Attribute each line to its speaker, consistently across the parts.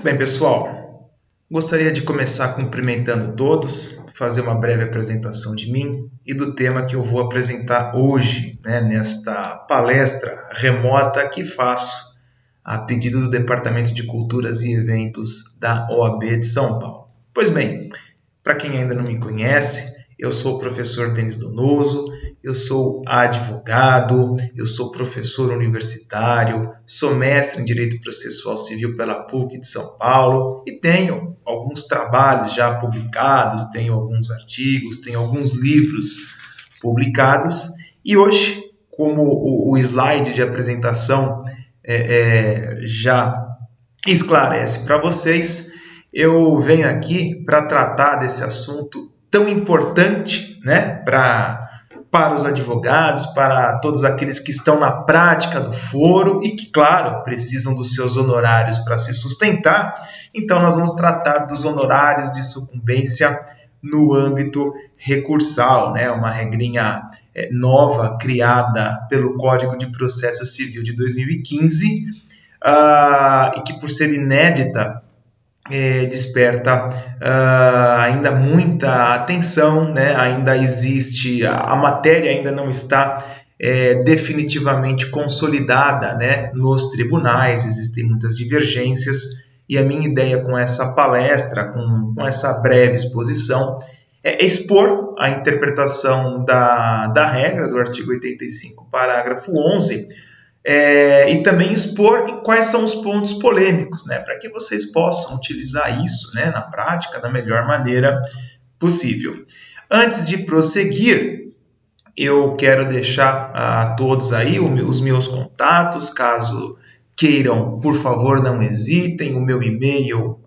Speaker 1: Bem, pessoal, gostaria de começar cumprimentando todos, fazer uma breve apresentação de mim e do tema que eu vou apresentar hoje, nesta palestra remota que faço a pedido do Departamento de Culturas e Eventos da OAB de São Paulo. Pois bem, para quem ainda não me conhece, eu sou o professor Denis Donoso, eu sou advogado, eu sou professor universitário, sou mestre em Direito Processual Civil pela PUC de São Paulo e tenho alguns trabalhos já publicados, tenho alguns artigos, tenho alguns livros publicados e hoje, como o slide de apresentação já esclarece para vocês, eu venho aqui para tratar desse assunto tão importante, para os advogados, para todos aqueles que estão na prática do foro e que, claro, precisam dos seus honorários para se sustentar. Então, nós vamos tratar dos honorários de sucumbência no âmbito recursal, uma regrinha nova criada pelo Código de Processo Civil de 2015 e que, por ser inédita, desperta ainda muita atenção, ainda existe, a matéria ainda não está definitivamente consolidada, nos tribunais, existem muitas divergências e a minha ideia com essa palestra, com essa breve exposição, é expor a interpretação da regra do artigo 85, parágrafo 11, e também expor quais são os pontos polêmicos, para que vocês possam utilizar isso na prática da melhor maneira possível. Antes de prosseguir, eu quero deixar a todos aí os meus contatos, caso queiram, por favor, não hesitem, o meu e-mail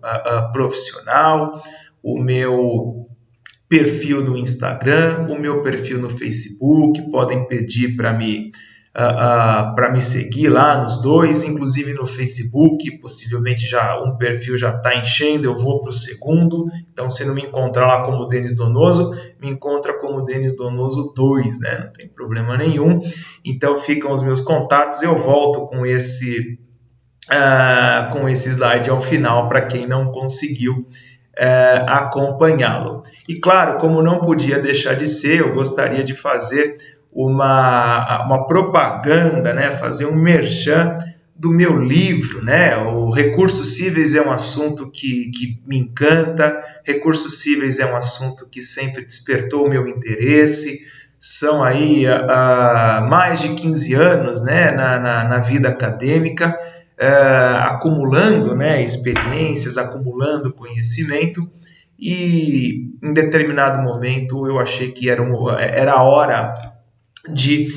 Speaker 1: profissional, o meu perfil no Instagram, o meu perfil no Facebook, podem pedir para me seguir lá nos dois, inclusive no Facebook, possivelmente já um perfil já está enchendo, eu vou para o segundo, então se não me encontrar lá como Denis Donoso, me encontra como Denis Donoso 2, não tem problema nenhum, então ficam os meus contatos, eu volto com esse slide ao final para quem não conseguiu acompanhá-lo. E claro, como não podia deixar de ser, eu gostaria de fazer uma propaganda, fazer um merchan do meu livro, O Recursos Cíveis é um assunto que me encanta, recursos cíveis é um assunto que sempre despertou o meu interesse, são aí mais de 15 anos na vida acadêmica, acumulando experiências, acumulando conhecimento, e em determinado momento eu achei que era a hora de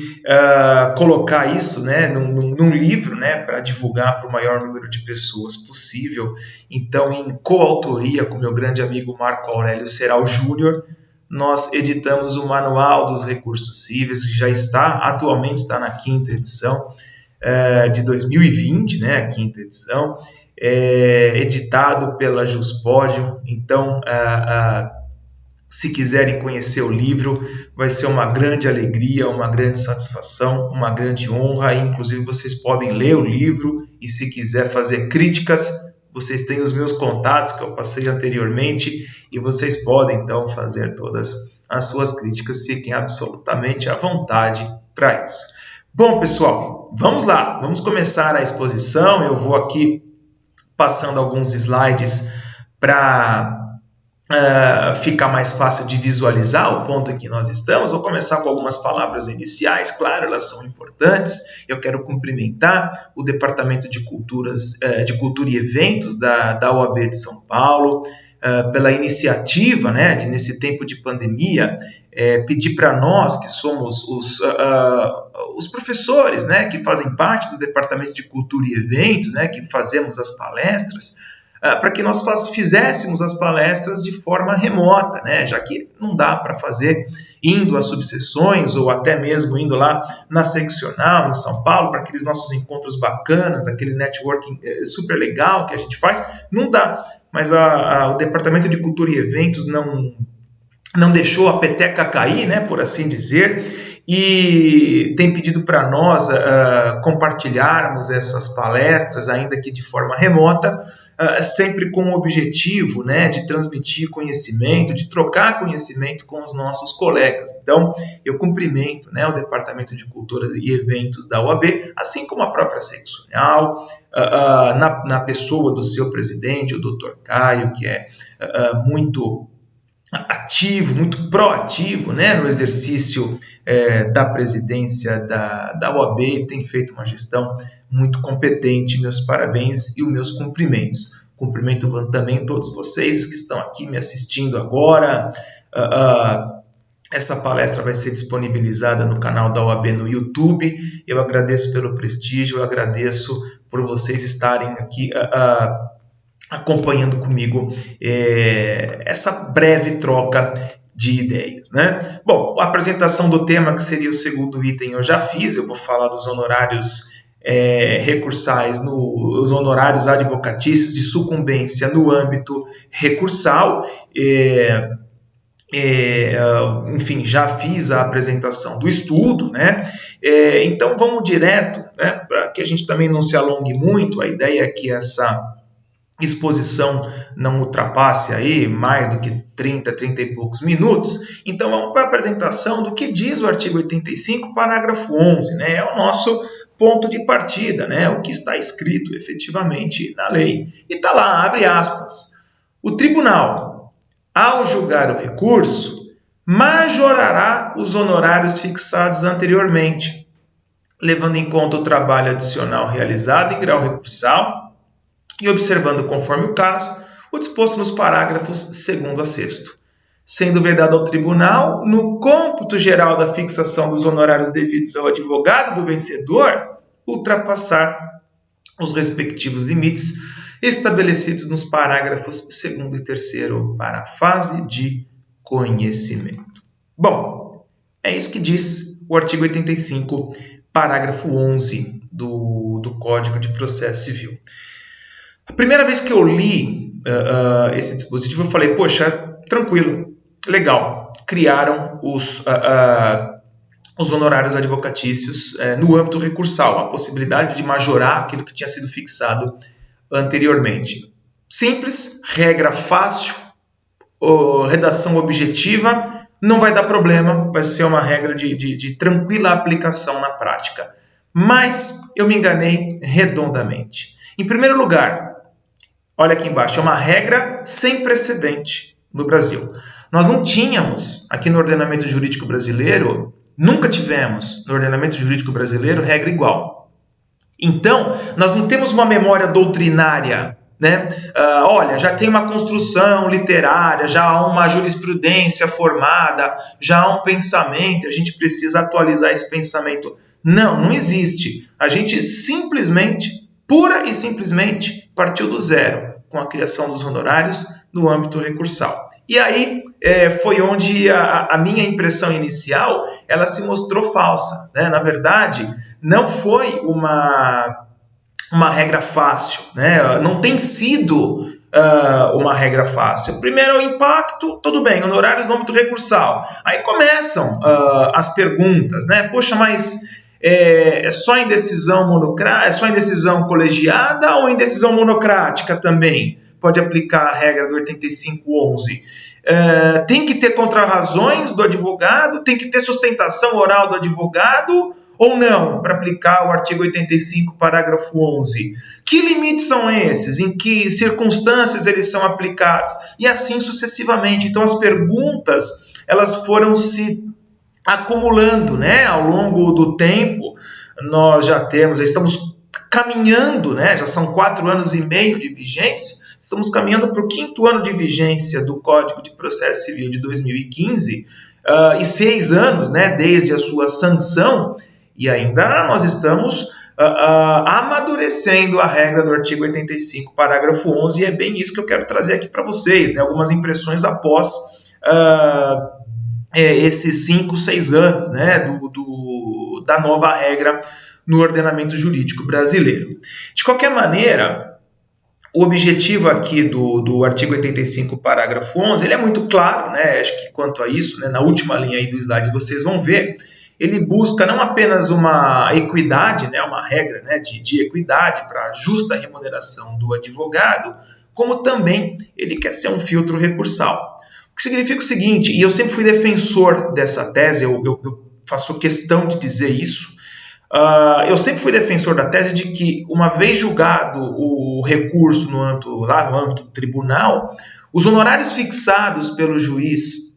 Speaker 1: colocar isso num livro para divulgar para o maior número de pessoas possível. Então, em coautoria com meu grande amigo Marco Aurélio Serral Júnior, nós editamos o Manual dos Recursos Cíveis, que atualmente está na 5ª edição de 2020, a 5ª edição, editado pela Juspodium. Então, se quiserem conhecer o livro, vai ser uma grande alegria, uma grande satisfação, uma grande honra. Inclusive, vocês podem ler o livro e, se quiser fazer críticas, vocês têm os meus contatos que eu passei anteriormente e vocês podem, então, fazer todas as suas críticas. Fiquem absolutamente à vontade para isso. Bom, pessoal, vamos lá. Vamos começar a exposição. Eu vou aqui passando alguns slides para ficar mais fácil de visualizar o ponto em que nós estamos. Vou começar com algumas palavras iniciais, claro, elas são importantes. Eu quero cumprimentar o Departamento de Cultura e Eventos da OAB de São Paulo, pela iniciativa, nesse tempo de pandemia, pedir para nós, que somos os professores, que fazem parte do Departamento de Cultura e Eventos, que fazemos as palestras, para que nós fizéssemos as palestras de forma remota, já que não dá para fazer indo às subseções ou até mesmo indo lá na seccional em São Paulo, para aqueles nossos encontros bacanas, aquele networking super legal que a gente faz, não dá. Mas o Departamento de Cultura e Eventos não deixou a peteca cair, por assim dizer, e tem pedido para nós compartilharmos essas palestras, ainda que de forma remota, sempre com o objetivo, né, de transmitir conhecimento, de trocar conhecimento com os nossos colegas. Então, eu cumprimento, né, o Departamento de Cultura e Eventos da UAB, assim como a própria Seccional, na pessoa do seu presidente, o Dr. Caio, que é muito ativo, muito proativo, né, no exercício da presidência da OAB, tem feito uma gestão muito competente. Meus parabéns e os meus cumprimentos. Cumprimento também todos vocês que estão aqui me assistindo agora. Essa palestra vai ser disponibilizada no canal da OAB no YouTube. Eu agradeço pelo prestígio, eu agradeço por vocês estarem aqui acompanhando comigo essa breve troca de ideias, né? Bom, a apresentação do tema, que seria o segundo item, eu já fiz. Eu vou falar dos honorários recursais, os honorários advocatícios de sucumbência no âmbito recursal. Enfim, já fiz a apresentação do estudo, né? Então vamos direto, né? Para que a gente também não se alongue muito. A ideia é que essa exposição não ultrapasse aí mais do que 30 e poucos minutos. Então vamos para a apresentação do que diz o artigo 85, parágrafo 11, né? É o nosso ponto de partida, né? O que está escrito efetivamente na lei. E está lá, abre aspas: o tribunal, ao julgar o recurso, majorará os honorários fixados anteriormente, levando em conta o trabalho adicional realizado em grau recursal e observando, conforme o caso, o disposto nos parágrafos 2º a 6º, sendo vedado ao tribunal, no cômputo geral da fixação dos honorários devidos ao advogado do vencedor, ultrapassar os respectivos limites estabelecidos nos parágrafos 2º e 3º para a fase de conhecimento. Bom, é isso que diz o artigo 85, parágrafo 11 do Código de Processo Civil. A primeira vez que eu li esse dispositivo, eu falei, poxa, tranquilo, legal, criaram os honorários advocatícios no âmbito recursal, a possibilidade de majorar aquilo que tinha sido fixado anteriormente. Simples, regra fácil, redação objetiva, não vai dar problema, vai ser uma regra de tranquila aplicação na prática. Mas eu me enganei redondamente. Em primeiro lugar, olha aqui embaixo, é uma regra sem precedente no Brasil. Nós não tínhamos aqui no ordenamento jurídico brasileiro, nunca tivemos no ordenamento jurídico brasileiro regra igual. Então, nós não temos uma memória doutrinária, né? Olha, já tem uma construção literária, já há uma jurisprudência formada, já há um pensamento, a gente precisa atualizar esse pensamento. Não, não existe. A gente simplesmente, pura e simplesmente, partiu do zero com a criação dos honorários no âmbito recursal. E aí foi onde a minha impressão inicial ela se mostrou falsa, né? Na verdade, não foi uma regra fácil, né? Não tem sido uma regra fácil. Primeiro, o impacto, tudo bem, honorários no âmbito recursal. Aí começam as perguntas, né? Poxa, mas é só em decisão monocrática, é só em decisão colegiada ou em decisão monocrática também? Pode aplicar a regra do 8511. Tem que ter contrarrazões do advogado? Tem que ter sustentação oral do advogado? Ou não, para aplicar o artigo 85, parágrafo 11? Que limites são esses? Em que circunstâncias eles são aplicados? E assim sucessivamente. Então, as perguntas elas foram se acumulando, né? Ao longo do tempo. Nós já estamos caminhando, né? Já são 4 anos e meio de vigência. Estamos caminhando para o 5º ano de vigência do Código de Processo Civil de 2015 e 6 anos, né? Desde a sua sanção. E ainda nós estamos amadurecendo a regra do artigo 85, parágrafo 11, e é bem isso que eu quero trazer aqui para vocês, né? Algumas impressões após esses 5, 6 anos, né? Da nova regra no ordenamento jurídico brasileiro. De qualquer maneira, o objetivo aqui do artigo 85, parágrafo 11, ele é muito claro, né? Acho que quanto a isso, né? Na última linha aí do slide vocês vão ver, ele busca não apenas uma equidade, né, uma regra, né, de equidade para a justa remuneração do advogado, como também ele quer ser um filtro recursal. O que significa o seguinte, e eu sempre fui defensor dessa tese, eu faço questão de dizer isso, eu sempre fui defensor da tese de que, uma vez julgado o recurso lá no âmbito do tribunal, os honorários fixados pelo juiz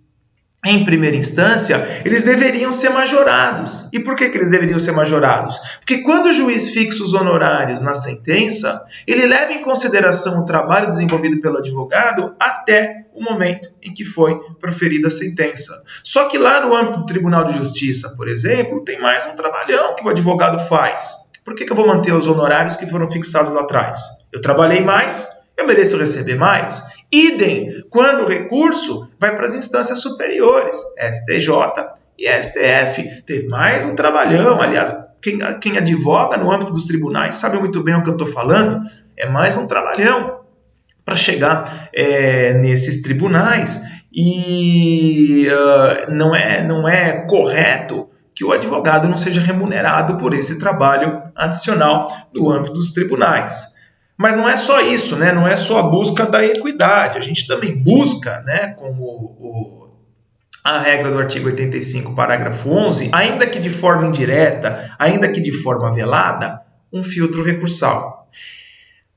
Speaker 1: em primeira instância, eles deveriam ser majorados. E por que eles deveriam ser majorados? Porque quando o juiz fixa os honorários na sentença, ele leva em consideração o trabalho desenvolvido pelo advogado até o momento em que foi proferida a sentença. Só que lá no âmbito do Tribunal de Justiça, por exemplo, tem mais um trabalhão que o advogado faz. Por que eu vou manter os honorários que foram fixados lá atrás? Eu trabalhei mais, eu mereço receber mais. Idem quando o recurso vai para as instâncias superiores, STJ e STF. Tem mais um trabalhão. Aliás, quem advoga no âmbito dos tribunais sabe muito bem o que eu estou falando. É mais um trabalhão para chegar nesses tribunais. E não é correto que o advogado não seja remunerado por esse trabalho adicional no âmbito dos tribunais. Mas não é só isso, né? Não é só a busca da equidade. A gente também busca, né, como a regra do artigo 85, parágrafo 11, ainda que de forma indireta, ainda que de forma velada, um filtro recursal.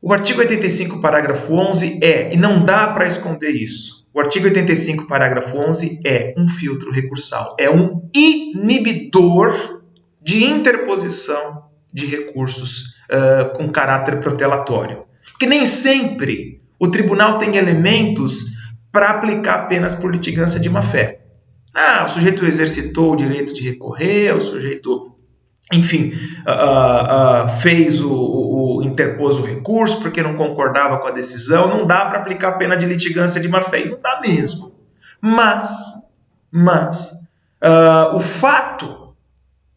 Speaker 1: O artigo 85, parágrafo 11 e não dá para esconder isso, o artigo 85, parágrafo 11 é um filtro recursal, é um inibidor de interposição de recursos com caráter protelatório. Porque nem sempre o tribunal tem elementos para aplicar apenas por litigância de má-fé. O sujeito exercitou o direito de recorrer, o sujeito, enfim, interpôs o recurso porque não concordava com a decisão. Não dá para aplicar a pena de litigância de má-fé, e não dá mesmo. Mas o fato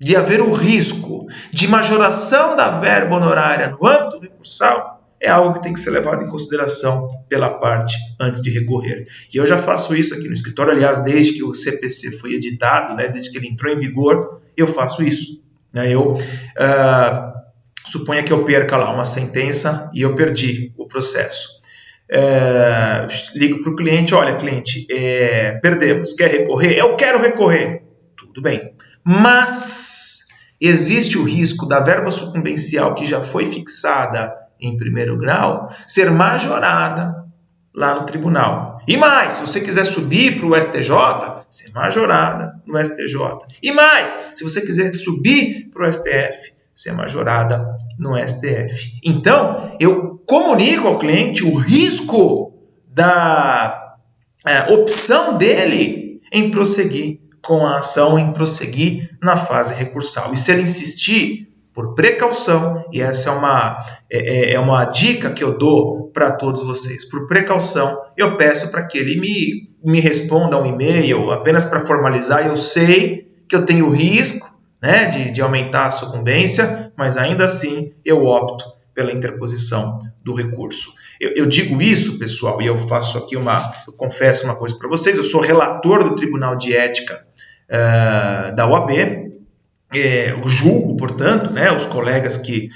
Speaker 1: de haver o risco de majoração da verba honorária no âmbito recursal é algo que tem que ser levado em consideração pela parte antes de recorrer. E eu já faço isso aqui no escritório, aliás, desde que o CPC foi editado, né, desde que ele entrou em vigor, eu faço isso. Suponha que eu perca lá uma sentença e eu perdi o processo. Ligo para o cliente, olha, cliente, perdemos, quer recorrer? Eu quero recorrer. Tudo bem. Mas existe o risco da verba sucumbencial que já foi fixada em primeiro grau ser majorada lá no tribunal. E mais, se você quiser subir para o STJ, ser majorada no STJ. E mais, se você quiser subir para o STF, ser majorada no STF. Então, eu comunico ao cliente o risco da opção dele em prosseguir com a ação, em prosseguir na fase recursal. E se ele insistir, por precaução, e essa é uma dica que eu dou para todos vocês, por precaução, eu peço para que ele me responda um e-mail, apenas para formalizar. Eu sei que eu tenho risco, né, de aumentar a sucumbência, mas ainda assim eu opto pela interposição do recurso. Eu digo isso, pessoal, e eu faço aqui eu confesso uma coisa para vocês, eu sou relator do Tribunal de Ética da OAB, eu julgo, portanto, né, os colegas que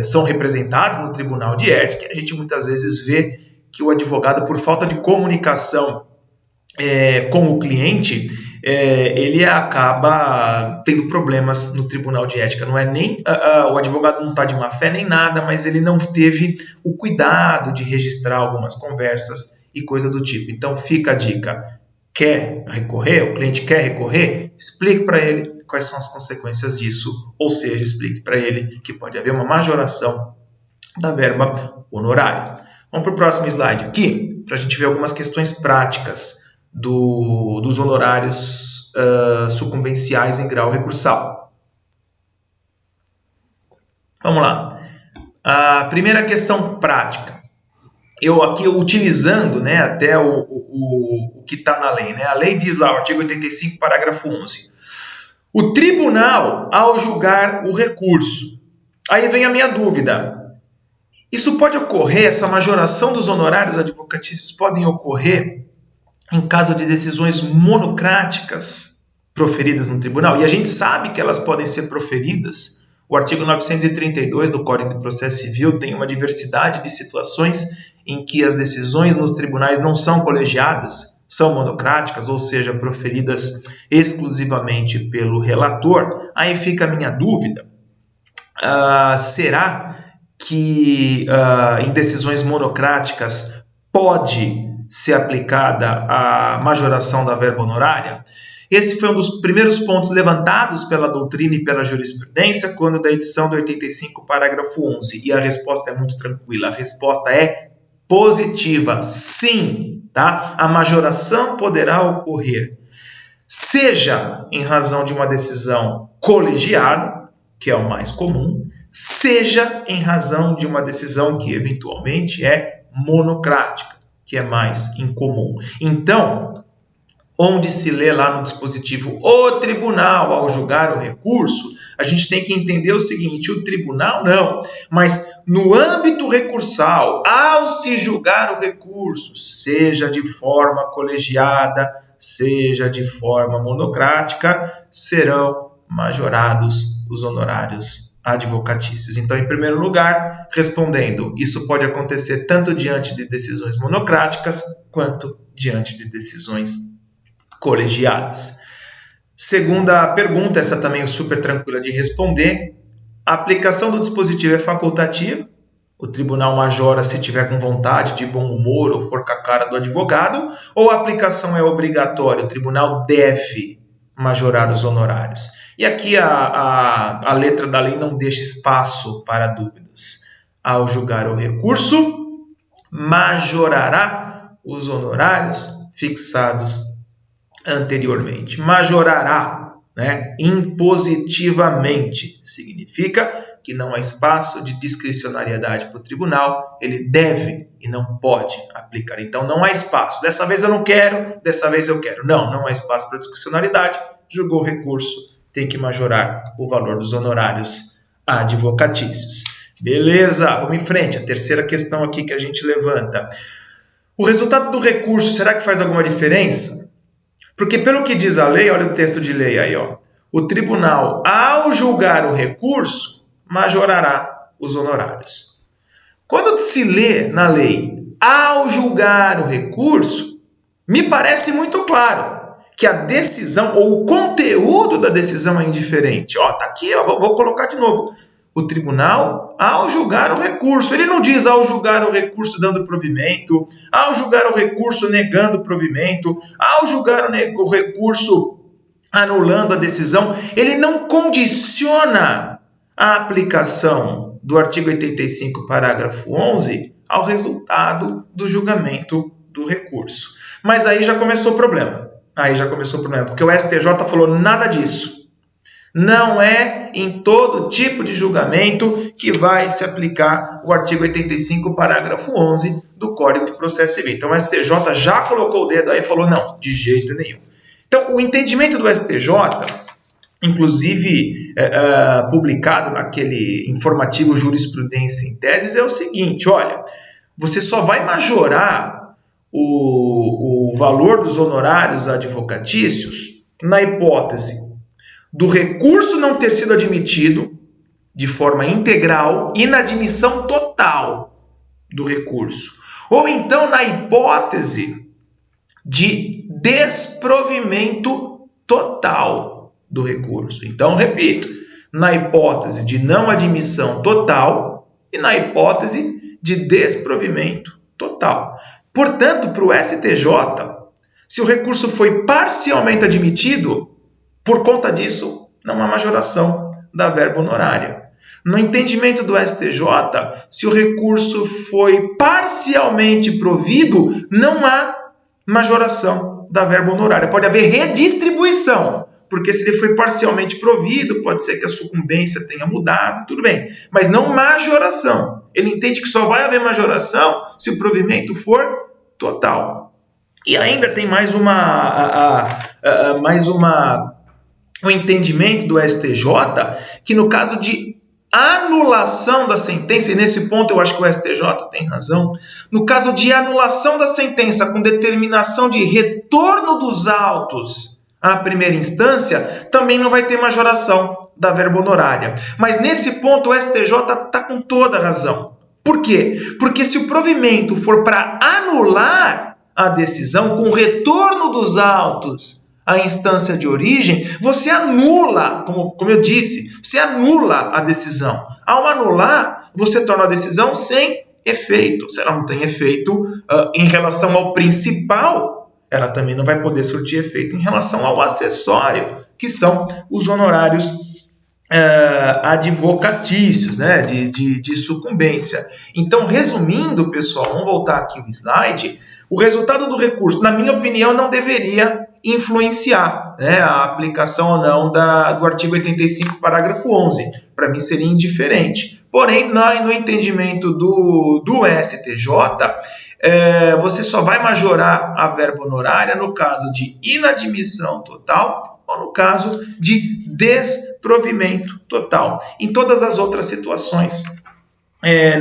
Speaker 1: são representados no Tribunal de Ética. A gente muitas vezes vê que o advogado, por falta de comunicação com o cliente, ele acaba tendo problemas no Tribunal de Ética. Não é nem o advogado não está de má fé nem nada, mas ele não teve o cuidado de registrar algumas conversas e coisa do tipo. Então fica a dica: quer recorrer? O cliente quer recorrer? Explique para ele quais são as consequências disso, ou seja, explique para ele que pode haver uma majoração da verba honorária. Vamos para o próximo slide aqui, para a gente ver algumas questões práticas dos honorários sucumbenciais em grau recursal. Vamos lá. A primeira questão prática. Eu aqui utilizando, né, até o que está na lei. Né? A lei diz lá, o artigo 85, parágrafo 11. O tribunal, ao julgar o recurso. Aí vem a minha dúvida. Isso pode ocorrer, essa majoração dos honorários advocatícios podem ocorrer em caso de decisões monocráticas? proferidas no tribunal, e a gente sabe que elas podem ser proferidas. O artigo 932 do Código de Processo Civil tem uma diversidade de situações em que as decisões nos tribunais não são colegiadas, são monocráticas, ou seja, proferidas exclusivamente pelo relator. Aí fica a minha dúvida, será que em decisões monocráticas pode ser aplicada a majoração da verba honorária? Esse foi um dos primeiros pontos levantados pela doutrina e pela jurisprudência quando da edição do 85, parágrafo 11. E a resposta é muito tranquila. A resposta é positiva. Sim, tá? A majoração poderá ocorrer, seja em razão de uma decisão colegiada, que é o mais comum, seja em razão de uma decisão que eventualmente é monocrática, que é mais incomum. Então, onde se lê lá no dispositivo o tribunal ao julgar o recurso, a gente tem que entender o seguinte: o tribunal não, mas no âmbito recursal, ao se julgar o recurso, seja de forma colegiada, seja de forma monocrática, serão majorados os honorários advocatícios. Então, em primeiro lugar, respondendo, isso pode acontecer tanto diante de decisões monocráticas quanto diante de decisões colegiadas. Segunda pergunta, essa também é super tranquila de responder. A aplicação do dispositivo é facultativa. O tribunal majora se tiver com vontade, de bom humor ou for com a cara do advogado, ou a aplicação é obrigatória, o tribunal deve majorar os honorários. E aqui a letra da lei não deixa espaço para dúvidas. Ao julgar o recurso, majorará os honorários fixados anteriormente. Majorará, né, impositivamente. Significa que não há espaço de discricionariedade para o tribunal, ele deve e não pode aplicar. Então não há espaço. Dessa vez eu não quero, dessa vez eu quero. Não há espaço para discricionariedade. Julgou o recurso, tem que majorar o valor dos honorários advocatícios. Beleza, vamos em frente. A terceira questão aqui que a gente levanta. O resultado do recurso, será que faz alguma diferença? Porque pelo que diz a lei, olha o texto de lei aí, ó. O tribunal, ao julgar o recurso, majorará os honorários. Quando se lê na lei, ao julgar o recurso, me parece muito claro que a decisão ou o conteúdo da decisão é indiferente. Ó, tá aqui, ó, vou colocar de novo. O tribunal, ao julgar o recurso, ele não diz ao julgar o recurso dando provimento, ao julgar o recurso negando provimento, ao julgar o recurso anulando a decisão, ele não condiciona a aplicação do artigo 85, parágrafo 11, ao resultado do julgamento do recurso. Mas aí já começou o problema. Porque o STJ falou nada disso. Não é em todo tipo de julgamento que vai se aplicar o artigo 85, parágrafo 11 do Código de Processo Civil. Então o STJ já colocou o dedo aí e falou não, de jeito nenhum. Então o entendimento do STJ, inclusive publicado naquele informativo Jurisprudência em Teses, é o seguinte: olha, você só vai majorar o valor dos honorários advocatícios na hipótese do recurso não ter sido admitido de forma integral e na admissão total do recurso. Ou então na hipótese de desprovimento total do recurso. Então, repito, na hipótese de não admissão total e na hipótese de desprovimento total. Portanto, para o STJ, se o recurso foi parcialmente admitido, por conta disso, não há majoração da verba honorária. No entendimento do STJ, se o recurso foi parcialmente provido, não há majoração da verba honorária. Pode haver redistribuição, porque se ele foi parcialmente provido, pode ser que a sucumbência tenha mudado, tudo bem. Mas não majoração. Ele entende que só vai haver majoração se o provimento for total. E ainda tem um entendimento do STJ que no caso de anulação da sentença, e nesse ponto eu acho que o STJ tem razão, no caso de anulação da sentença com determinação de retorno dos autos à primeira instância, também não vai ter majoração da verba honorária. Mas nesse ponto o STJ está com toda a razão. Por quê? Porque se o provimento for para anular a decisão com retorno dos autos à instância de origem, você anula, como eu disse, você anula a decisão. Ao anular, você torna a decisão sem efeito. Se ela não tem efeito em relação ao principal, ela também não vai poder surtir efeito em relação ao acessório, que são os honorários advocatícios, né, de sucumbência. Então, resumindo, pessoal, vamos voltar aqui o slide, o resultado do recurso, na minha opinião, não deveria influenciar, né, a aplicação ou não do artigo 85, parágrafo 11. Para mim seria indiferente. Porém, no entendimento do STJ, você só vai majorar a verba honorária no caso de inadmissão total ou no caso de desprovimento total. Em todas as outras situações,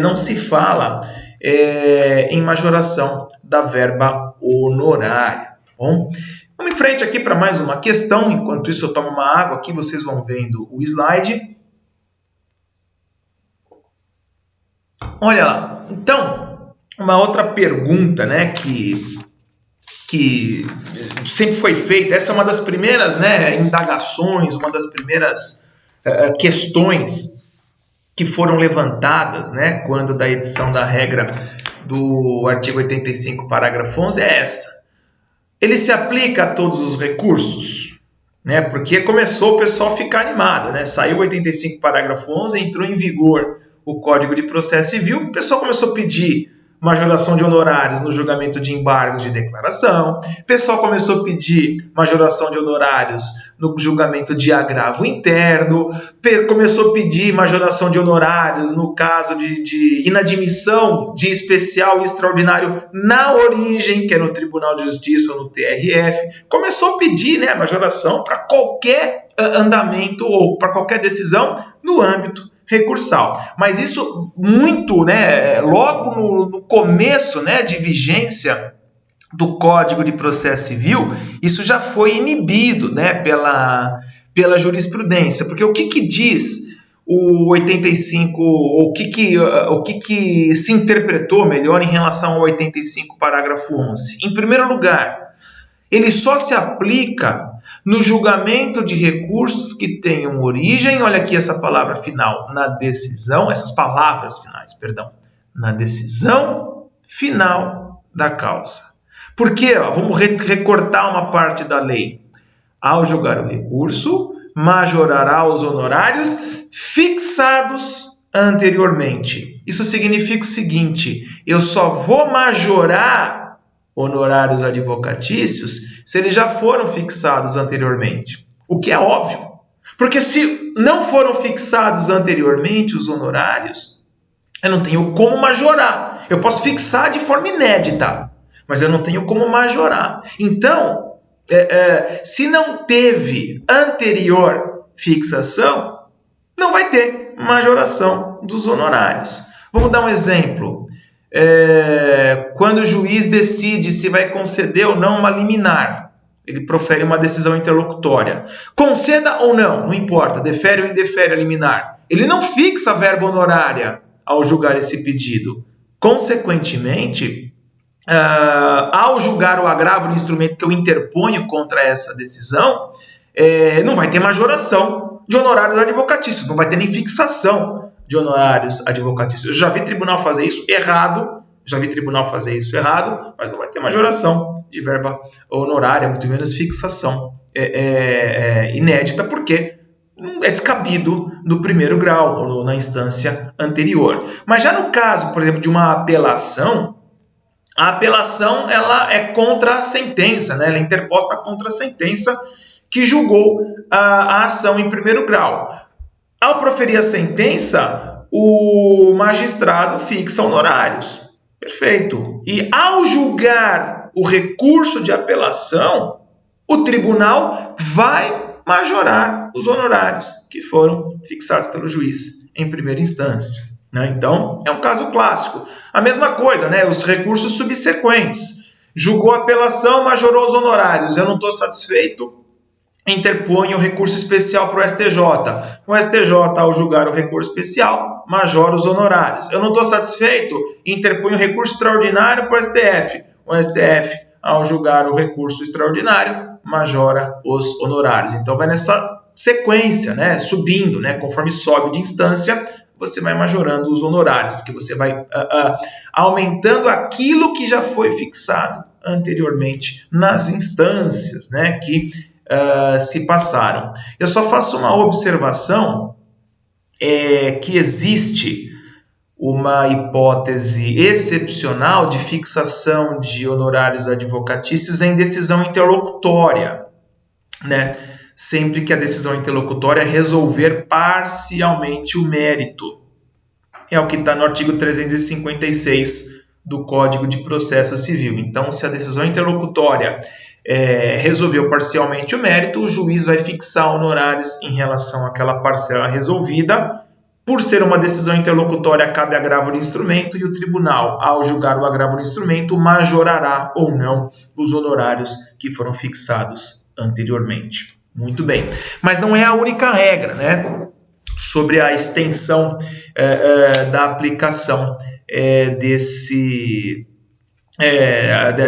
Speaker 1: não se fala em majoração da verba honorária. Bom, vamos em frente aqui para mais uma questão. Enquanto isso eu tomo uma água aqui, vocês vão vendo o slide. Olha lá, então, uma outra pergunta, né, que sempre foi feita, essa é uma das primeiras, né, indagações, uma das primeiras questões que foram levantadas, né, quando da edição da regra do artigo 85, parágrafo 11, é essa. Ele se aplica a todos os recursos? Né, porque começou o pessoal a ficar animado, né, saiu o 85, parágrafo 11, entrou em vigor o Código de Processo Civil, o pessoal começou a pedir majoração de honorários no julgamento de embargos de declaração, o pessoal começou a pedir majoração de honorários no julgamento de agravo interno, começou a pedir majoração de honorários no caso de inadmissão de especial e extraordinário na origem, que é no Tribunal de Justiça ou no TRF, começou a pedir, né, majoração para qualquer andamento ou para qualquer decisão no âmbito recursal. Mas isso muito, né, logo no começo, né, de vigência do Código de Processo Civil, isso já foi inibido, né, pela jurisprudência. Porque o que diz o 85, ou o que se interpretou melhor em relação ao 85, parágrafo 11? Em primeiro lugar, ele só se aplica no julgamento de recursos que tenham origem, olha aqui essa palavra final, na decisão, essas palavras finais, perdão, na decisão final da causa. Por quê? Vamos recortar uma parte da lei. Ao julgar o recurso, majorará os honorários fixados anteriormente. Isso significa o seguinte, eu só vou majorar honorários advocatícios se eles já foram fixados anteriormente. O que é óbvio. Porque se não foram fixados anteriormente os honorários, eu não tenho como majorar. Eu posso fixar de forma inédita, mas eu não tenho como majorar. Então, se não teve anterior fixação, não vai ter majoração dos honorários. Vamos dar um exemplo. Quando o juiz decide se vai conceder ou não uma liminar, ele profere uma decisão interlocutória. Conceda ou não importa, defere ou indefere a liminar. Ele não fixa a verba honorária ao julgar esse pedido. Consequentemente, ao julgar o agravo do instrumento que eu interponho contra essa decisão, não vai ter majoração de honorários advocatícios, não vai ter nem fixação de honorários advocatícios. Eu já vi tribunal fazer isso errado, mas não vai ter majoração de verba honorária, muito menos fixação inédita, porque é descabido no primeiro grau, ou na instância anterior. Mas já no caso, por exemplo, de uma apelação, a apelação ela é contra a sentença, né? Ela é interposta contra a sentença que julgou a ação em primeiro grau. Ao proferir a sentença, o magistrado fixa honorários. Perfeito. E ao julgar o recurso de apelação, o tribunal vai majorar os honorários que foram fixados pelo juiz em primeira instância. Né? Então, é um caso clássico. A mesma coisa, né? Os recursos subsequentes. Julgou a apelação, majorou os honorários. Eu não estou satisfeito, interpõe o recurso especial para o STJ. O STJ, ao julgar o recurso especial, majora os honorários. Eu não estou satisfeito, interpõe o recurso extraordinário para o STF. O STF, ao julgar o recurso extraordinário, majora os honorários. Então, vai nessa sequência, né, subindo, né, conforme sobe de instância, você vai majorando os honorários, porque você vai aumentando aquilo que já foi fixado anteriormente nas instâncias, né, que se passaram. Eu só faço uma observação, que existe uma hipótese excepcional de fixação de honorários advocatícios em decisão interlocutória, né? Sempre que a decisão interlocutória resolver parcialmente o mérito. É o que está no artigo 356 do Código de Processo Civil. Então, se a decisão interlocutória resolveu parcialmente o mérito, o juiz vai fixar honorários em relação àquela parcela resolvida. Por ser uma decisão interlocutória, cabe agravo de instrumento e o tribunal, ao julgar o agravo de instrumento, majorará ou não os honorários que foram fixados anteriormente. Muito bem. Mas não é a única regra, né, sobre a extensão da aplicação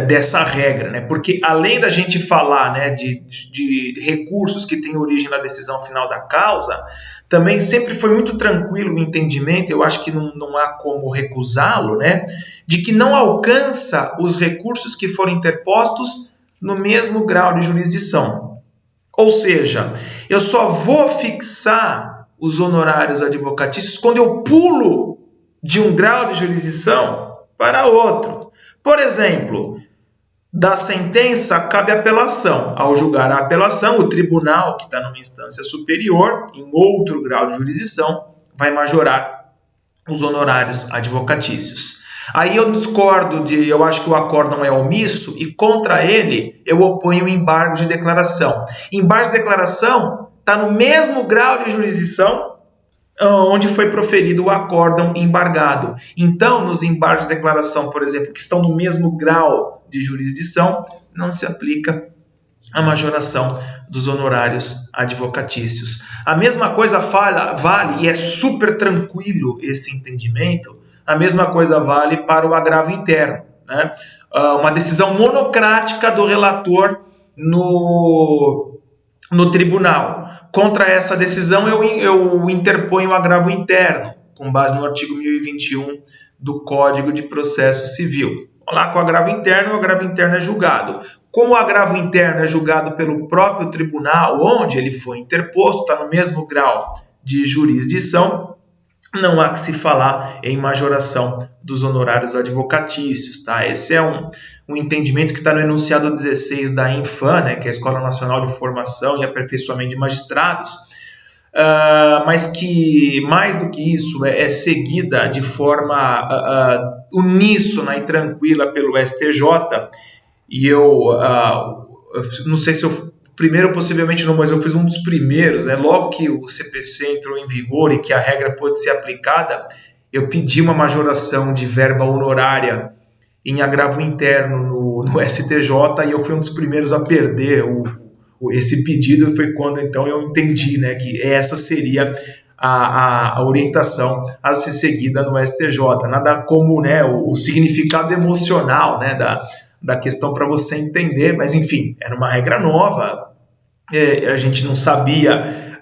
Speaker 1: dessa regra, né? Porque além da gente falar, né, de recursos que têm origem na decisão final da causa, também sempre foi muito tranquilo o entendimento, eu acho que não há como recusá-lo, né, de que não alcança os recursos que foram interpostos no mesmo grau de jurisdição. Ou seja, eu só vou fixar os honorários advocatícios quando eu pulo de um grau de jurisdição para outro. Por exemplo, da sentença cabe apelação. Ao julgar a apelação, o tribunal, que está numa instância superior, em outro grau de jurisdição, vai majorar os honorários advocatícios. Aí eu discordo, eu acho que o acórdão é omisso e contra ele eu oponho o embargo de declaração. Embargo de declaração está no mesmo grau de jurisdição onde foi proferido o acórdão embargado. Então, nos embargos de declaração, por exemplo, que estão no mesmo grau de jurisdição, não se aplica a majoração dos honorários advocatícios. A mesma coisa vale, e é super tranquilo esse entendimento, a mesma coisa vale para o agravo interno, né? Uma decisão monocrática do relator no tribunal. Contra essa decisão, eu interponho o agravo interno, com base no artigo 1021 do Código de Processo Civil. Vamos lá, com o agravo interno é julgado. Como o agravo interno é julgado pelo próprio tribunal, onde ele foi interposto, está no mesmo grau de jurisdição, não há que se falar em majoração dos honorários advocatícios, tá? Esse é um entendimento que está no enunciado 16 da INFAM, né, que é a Escola Nacional de Formação e Aperfeiçoamento de Magistrados, mas que, mais do que isso, é seguida de forma uníssona e tranquila pelo STJ, e eu não sei se eu primeiro, possivelmente não, mas eu fiz um dos primeiros, né? Logo que o CPC entrou em vigor e que a regra pôde ser aplicada, eu pedi uma majoração de verba honorária em agravo interno no STJ, e eu fui um dos primeiros a perder esse pedido. Foi quando então eu entendi, né, que essa seria a orientação a ser seguida no STJ. Nada como, né, o significado emocional, né, da questão para você entender, mas enfim, era uma regra nova, a gente não sabia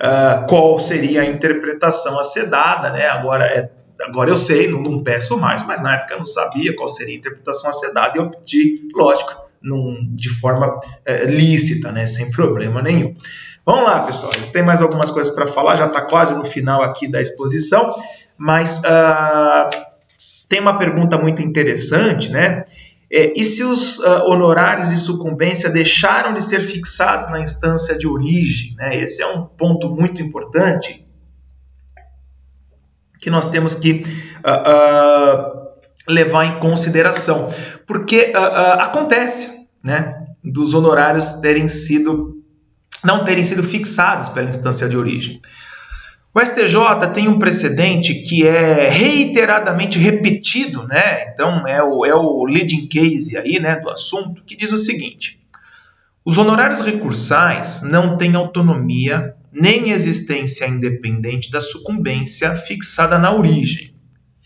Speaker 1: qual seria a interpretação a ser dada, né? Agora eu sei, não peço mais, mas na época eu não sabia qual seria a interpretação a ser dada, e eu pedi, lógico, de forma lícita, né? Sem problema nenhum. Vamos lá, pessoal, tem mais algumas coisas para falar, já está quase no final aqui da exposição, mas tem uma pergunta muito interessante, né? E se os honorários de sucumbência deixaram de ser fixados na instância de origem, né? Esse é um ponto muito importante que nós temos que levar em consideração, porque acontece, né, dos honorários não terem sido fixados pela instância de origem. O STJ tem um precedente que é reiteradamente repetido, né? Então é o leading case aí, né, do assunto, que diz o seguinte: Os honorários recursais não têm autonomia nem existência independente da sucumbência fixada na origem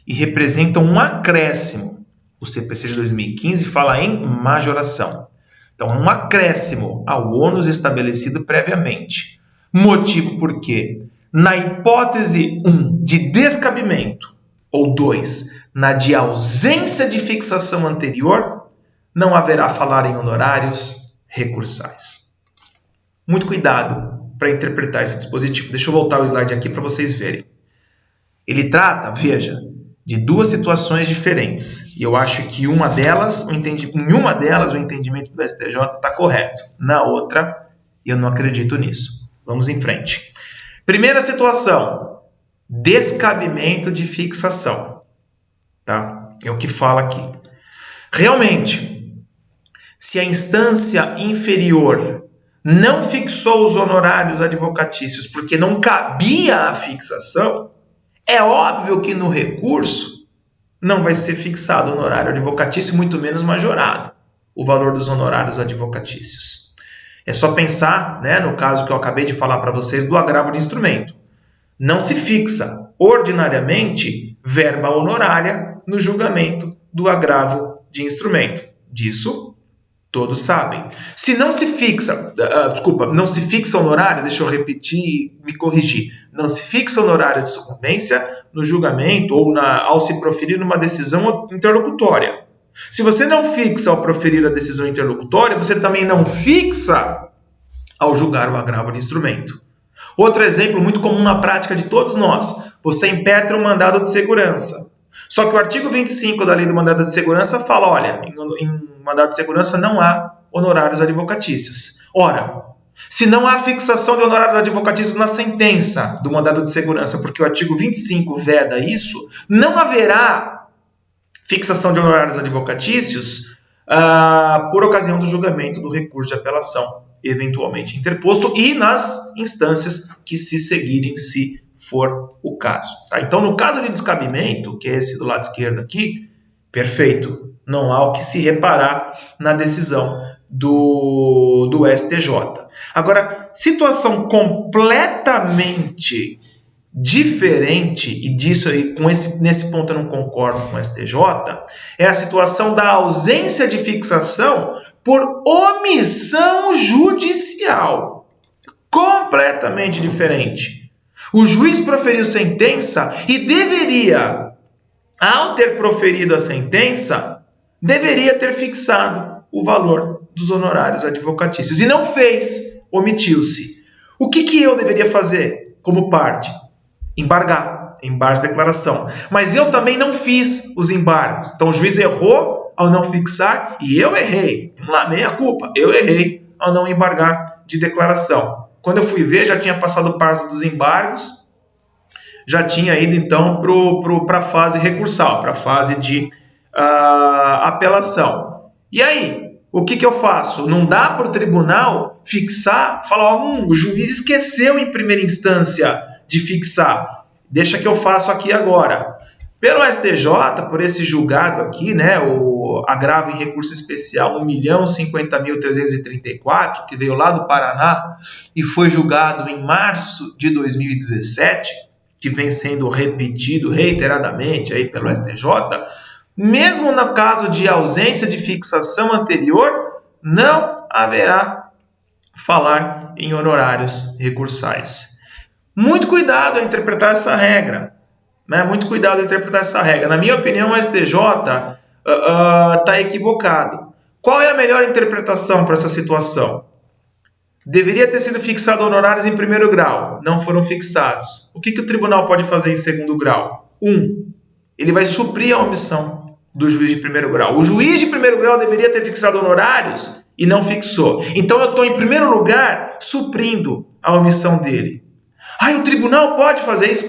Speaker 1: e representam um acréscimo. O CPC de 2015 fala em majoração. Então, é um acréscimo ao ônus estabelecido previamente. Motivo por quê? Na hipótese 1 de descabimento, ou 2, na de ausência de fixação anterior, não haverá falar em honorários recursais. Muito cuidado para interpretar esse dispositivo. Deixa eu voltar o slide aqui para vocês verem. Ele trata, veja, de duas situações diferentes. E eu acho que em uma delas o entendimento do STJ está correto. Na outra, eu não acredito nisso. Vamos em frente. Primeira situação, descabimento de fixação. Tá? É o que fala aqui. Realmente, se a instância inferior não fixou os honorários advocatícios porque não cabia a fixação, é óbvio que no recurso não vai ser fixado o honorário advocatício, muito menos majorado o valor dos honorários advocatícios. É só pensar, né, no caso que eu acabei de falar para vocês do agravo de instrumento. Não se fixa ordinariamente verba honorária no julgamento do agravo de instrumento. Disso todos sabem. Se não se fixa, não se fixa honorário, deixa eu repetir, me corrigir. Não se fixa honorário de sucumbência no julgamento ou ao se proferir uma decisão interlocutória. Se você não fixa ao proferir a decisão interlocutória, você também não fixa ao julgar o agravo de instrumento. Outro exemplo muito comum na prática de todos nós, você impetra um mandado de segurança. Só que o artigo 25 da Lei do Mandado de Segurança fala, olha, em mandado de segurança não há honorários advocatícios. Ora, se não há fixação de honorários advocatícios na sentença do mandado de segurança, porque o artigo 25 veda isso, não haverá fixação de honorários advocatícios por ocasião do julgamento do recurso de apelação eventualmente interposto e nas instâncias que se seguirem, se for o caso. Tá? Então, no caso de descabimento, que é esse do lado esquerdo aqui, perfeito, não há o que se reparar na decisão do STJ. Agora, situação completamente diferente, e disso aí, nesse ponto eu não concordo com o STJ, é a situação da ausência de fixação por omissão judicial. Completamente diferente. O juiz proferiu sentença e deveria, ao ter proferido a sentença, deveria ter fixado o valor dos honorários advocatícios. E não fez, omitiu-se. O que eu deveria fazer como parte? Embargar de declaração. Mas eu também não fiz os embargos. Então o juiz errou ao não fixar e eu errei. Lá, meia culpa. Eu errei ao não embargar de declaração. Quando eu fui ver, já tinha passado o prazo dos embargos, já tinha ido então para a fase recursal, para a fase de apelação. E aí, o que eu faço? Não dá para o tribunal fixar, falar, o juiz esqueceu em primeira instância de fixar. Deixa que eu faço aqui agora. Pelo STJ, por esse julgado aqui, né, o agravo em recurso especial 1.050.334, que veio lá do Paraná e foi julgado em março de 2017, que vem sendo repetido reiteradamente aí pelo STJ, mesmo no caso de ausência de fixação anterior, não haverá falar em honorários recursais. Muito cuidado ao interpretar essa regra. Né? Muito cuidado ao interpretar essa regra. Na minha opinião, o STJ está equivocado. Qual é a melhor interpretação para essa situação? Deveria ter sido fixado honorários em primeiro grau. Não foram fixados. O que o tribunal pode fazer em segundo grau? Ele vai suprir a omissão do juiz de primeiro grau. O juiz de primeiro grau deveria ter fixado honorários e não fixou. Então, eu estou, em primeiro lugar, suprindo a omissão dele. O tribunal pode fazer isso?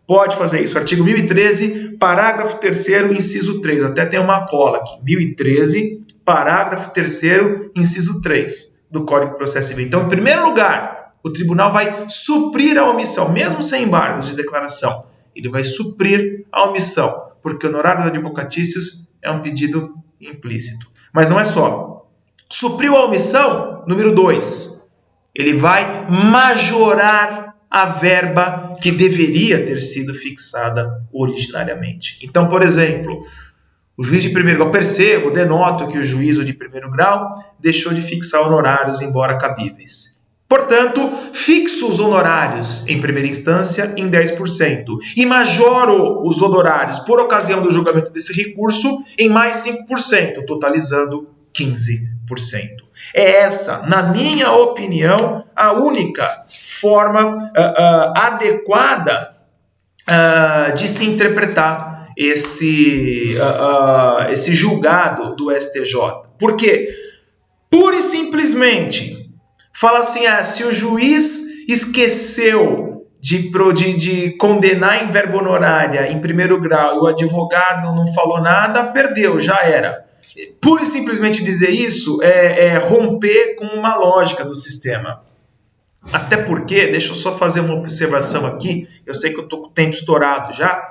Speaker 1: Pode fazer isso. Artigo 1013, parágrafo 3º, inciso 3. Até tem uma cola aqui. 1013, parágrafo 3º, inciso 3 do Código de Processo Civil. Então, em primeiro lugar, o tribunal vai suprir a omissão, mesmo sem embargos de declaração. Ele vai suprir a omissão, porque o honorário advocatícios é um pedido implícito. Mas não é só. Supriu a omissão, número 2, ele vai majorar a verba que deveria ter sido fixada originariamente. Então, por exemplo, o juiz de primeiro grau, percebo, denoto que o juízo de primeiro grau deixou de fixar honorários, embora cabíveis. Portanto, fixo os honorários em primeira instância em 10% e majoro os honorários por ocasião do julgamento desse recurso em mais 5%, totalizando 15%. É essa, na minha opinião, a única forma adequada de se interpretar esse julgado do STJ. Por quê? Pura e simplesmente fala assim, se o juiz esqueceu de condenar em verba honorária em primeiro grau e o advogado não falou nada, perdeu, já era. Pura e simplesmente dizer isso é romper com uma lógica do sistema. Até porque, deixa eu só fazer uma observação aqui, eu sei que eu estou com o tempo estourado já,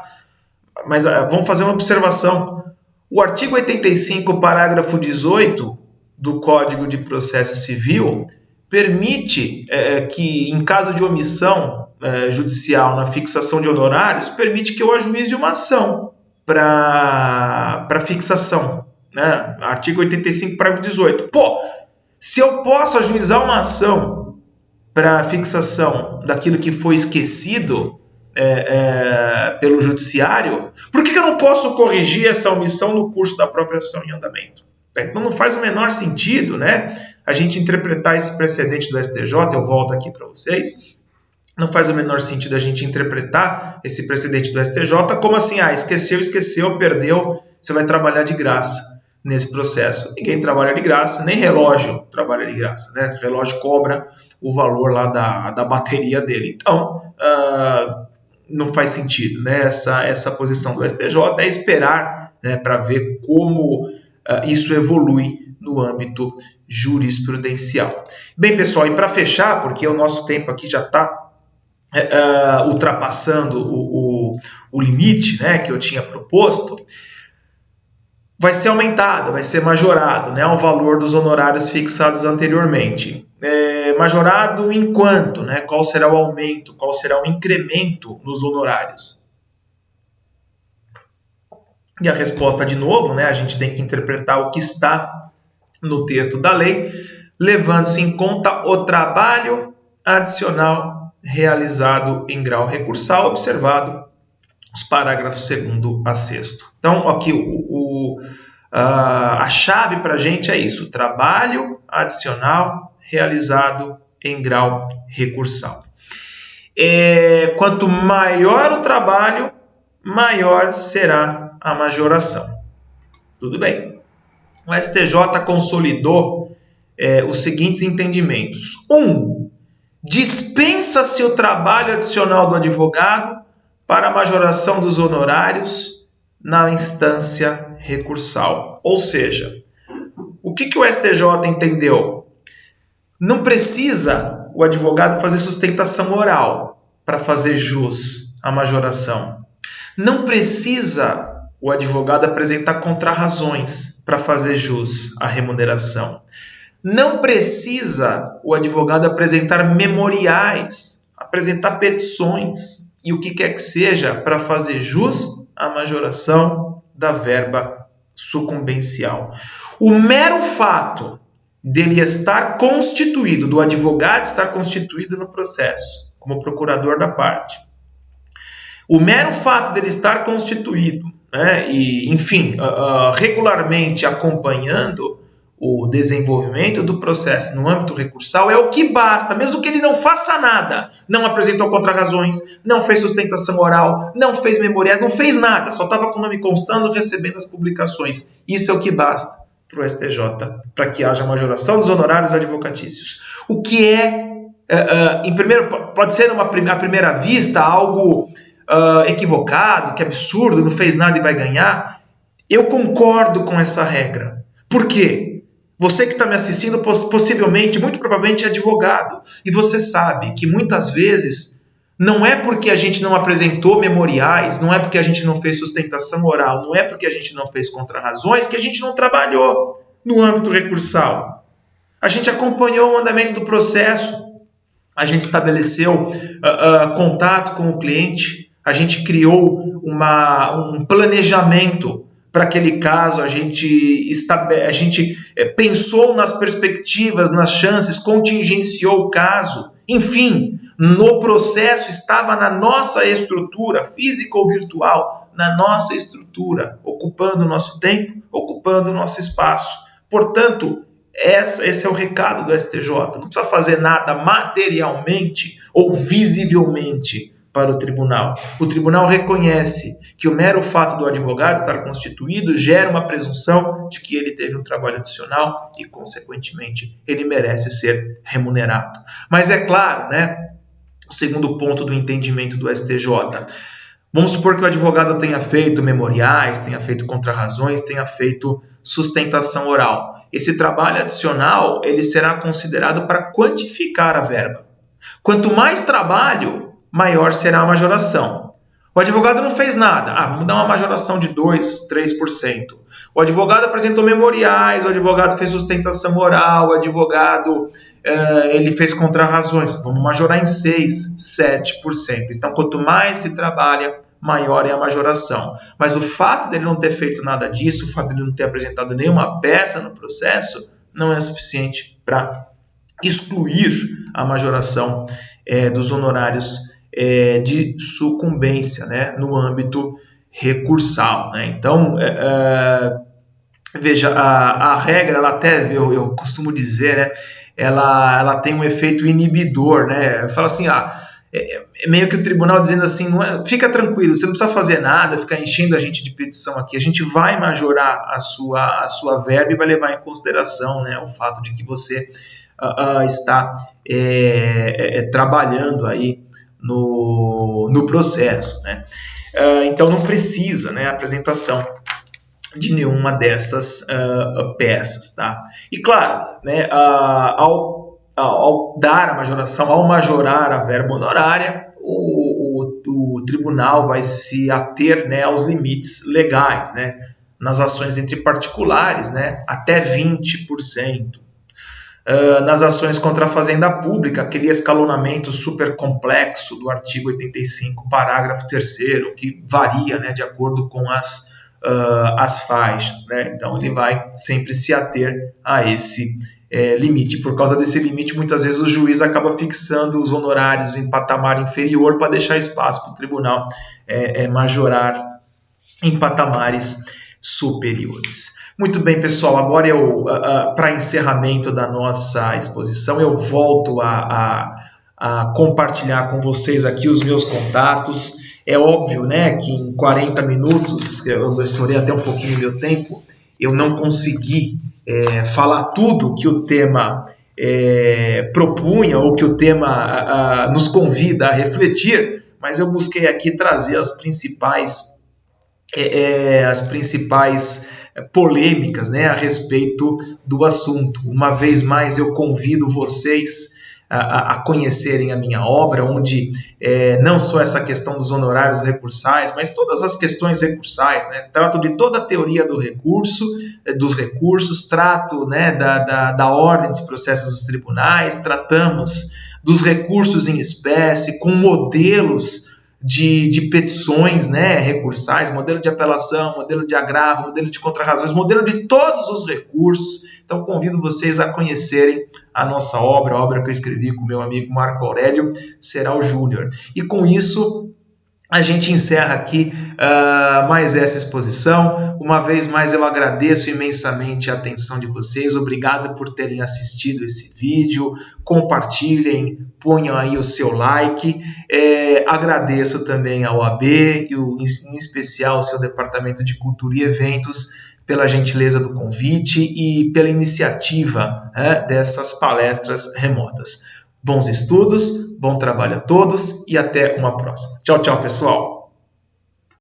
Speaker 1: mas vamos fazer uma observação. O artigo 85, parágrafo 18 do Código de Processo Civil permite que, em caso de omissão judicial na fixação de honorários, permite que eu ajuize uma ação para fixação. Né? Artigo 85, parágrafo 18. Se eu posso ajuizar uma ação para fixação daquilo que foi esquecido pelo judiciário, por que eu não posso corrigir essa omissão no curso da própria ação em andamento? Então não faz o menor sentido, né, a gente interpretar esse precedente do STJ, eu volto aqui para vocês, não faz o menor sentido a gente interpretar esse precedente do STJ como assim, esqueceu, perdeu, você vai trabalhar de graça nesse processo. Ninguém trabalha de graça, nem relógio trabalha de graça, né? O relógio cobra o valor lá da bateria dele. Então, não faz sentido, né? Essa posição do STJ é esperar, né, para ver como isso evolui no âmbito jurisprudencial. Bem, pessoal, e para fechar, porque o nosso tempo aqui já está ultrapassando o limite, né, que eu tinha proposto, vai ser aumentado, vai ser majorado, né, o valor dos honorários fixados anteriormente. Majorado em quanto? Né? Qual será o aumento? Qual será o incremento nos honorários? E a resposta, de novo, né, a gente tem que interpretar o que está no texto da lei, levando-se em conta o trabalho adicional realizado em grau recursal, observado os parágrafos 2º a 6º. Então, aqui a chave para a gente é isso, trabalho adicional realizado em grau recursal. Quanto maior o trabalho, maior será a majoração. Tudo bem. O STJ consolidou os seguintes entendimentos. 1. Dispensa-se o trabalho adicional do advogado para a majoração dos honorários na instância recursal. Ou seja, o que o STJ entendeu? Não precisa o advogado fazer sustentação oral para fazer jus à majoração. Não precisa o advogado apresentar contrarrazões para fazer jus à remuneração. Não precisa o advogado apresentar memoriais, apresentar petições e o que quer que seja para fazer jus à majoração da verba sucumbencial. O mero fato dele estar constituído, do advogado estar constituído no processo, como procurador da parte, o mero fato dele estar constituído, né, e, enfim, regularmente acompanhando o desenvolvimento do processo no âmbito recursal é o que basta, mesmo que ele não faça nada, não apresentou contrarrazões, não fez sustentação oral, não fez memoriais, não fez nada, só estava com o nome constando, recebendo as publicações. Isso é o que basta para o STJ, para que haja majoração dos honorários advocatícios. O que pode ser à primeira vista algo equivocado, que absurdo, não fez nada e vai ganhar. Eu concordo com essa regra. Por quê? Você que está me assistindo possivelmente, muito provavelmente é advogado. E você sabe que muitas vezes não é porque a gente não apresentou memoriais, não é porque a gente não fez sustentação oral, não é porque a gente não fez contrarrazões que a gente não trabalhou no âmbito recursal. A gente acompanhou o andamento do processo, a gente estabeleceu contato com o cliente, a gente criou um planejamento para aquele caso, a gente pensou nas perspectivas, nas chances, contingenciou o caso. Enfim, no processo estava na nossa estrutura, física ou virtual, na nossa estrutura, ocupando o nosso tempo, ocupando o nosso espaço. Portanto, esse é o recado do STJ. Não precisa fazer nada materialmente ou visivelmente para o tribunal. O tribunal reconhece que o mero fato do advogado estar constituído gera uma presunção de que ele teve um trabalho adicional e, consequentemente, ele merece ser remunerado. Mas é claro, né, o segundo ponto do entendimento do STJ, vamos supor que o advogado tenha feito memoriais, tenha feito contrarrazões, tenha feito sustentação oral. Esse trabalho adicional ele será considerado para quantificar a verba. Quanto mais trabalho, maior será a majoração. O advogado não fez nada. Vamos dar uma majoração de 2%, 3%. O advogado apresentou memoriais, o advogado fez sustentação oral, o advogado ele fez contrarrazões. Vamos majorar em 6%, 7%. Então, quanto mais se trabalha, maior é a majoração. Mas o fato dele não ter feito nada disso, o fato dele não ter apresentado nenhuma peça no processo, não é suficiente para excluir a majoração dos honorários de sucumbência, né, no âmbito recursal. Né? Então, veja, a regra, ela até, eu costumo dizer, né, ela tem um efeito inibidor. Né? Fala assim, meio que o tribunal dizendo assim, fica tranquilo, você não precisa fazer nada, ficar enchendo a gente de petição aqui, a gente vai majorar a sua verba e vai levar em consideração, né, o fato de que você está trabalhando aí no processo. Né? Então não precisa, né, apresentação de nenhuma dessas peças. Tá? E claro, né, ao dar a majoração, ao majorar a verba honorária, o tribunal vai se ater, né, aos limites legais, né, nas ações entre particulares, né, até 20%. Nas ações contra a fazenda pública, aquele escalonamento super complexo do artigo 85, parágrafo 3º, que varia, né, de acordo com as faixas. Né? Então, ele vai sempre se ater a esse limite. Por causa desse limite, muitas vezes o juiz acaba fixando os honorários em patamar inferior para deixar espaço para o tribunal majorar em patamares superiores. Muito bem, pessoal, agora para encerramento da nossa exposição, eu volto a compartilhar com vocês aqui os meus contatos. É óbvio, né, que em 40 minutos, eu estourei até um pouquinho meu tempo, eu não consegui falar tudo que o tema propunha ou que o tema nos convida a refletir, mas eu busquei aqui trazer as principais polêmicas, né, a respeito do assunto. Uma vez mais eu convido vocês a conhecerem a minha obra, onde não só essa questão dos honorários recursais, mas todas as questões recursais. Né? Trato de toda a teoria do recurso, dos recursos, trato, né, da ordem dos processos dos tribunais, tratamos dos recursos em espécie, com modelos de petições, né, recursais, modelo de apelação, modelo de agravo, modelo de contrarrazões, modelo de todos os recursos. Então, convido vocês a conhecerem a nossa obra, a obra que eu escrevi com meu amigo Marco Aurélio Serral Júnior. E com isso, a gente encerra aqui mais essa exposição. Uma vez mais, eu agradeço imensamente a atenção de vocês. Obrigado por terem assistido esse vídeo. Compartilhem, ponham aí o seu like. Agradeço também ao OAB e, em especial, ao seu Departamento de Cultura e Eventos, pela gentileza do convite e pela iniciativa dessas palestras remotas. Bons estudos, bom trabalho a todos e até uma próxima. Tchau, tchau, pessoal!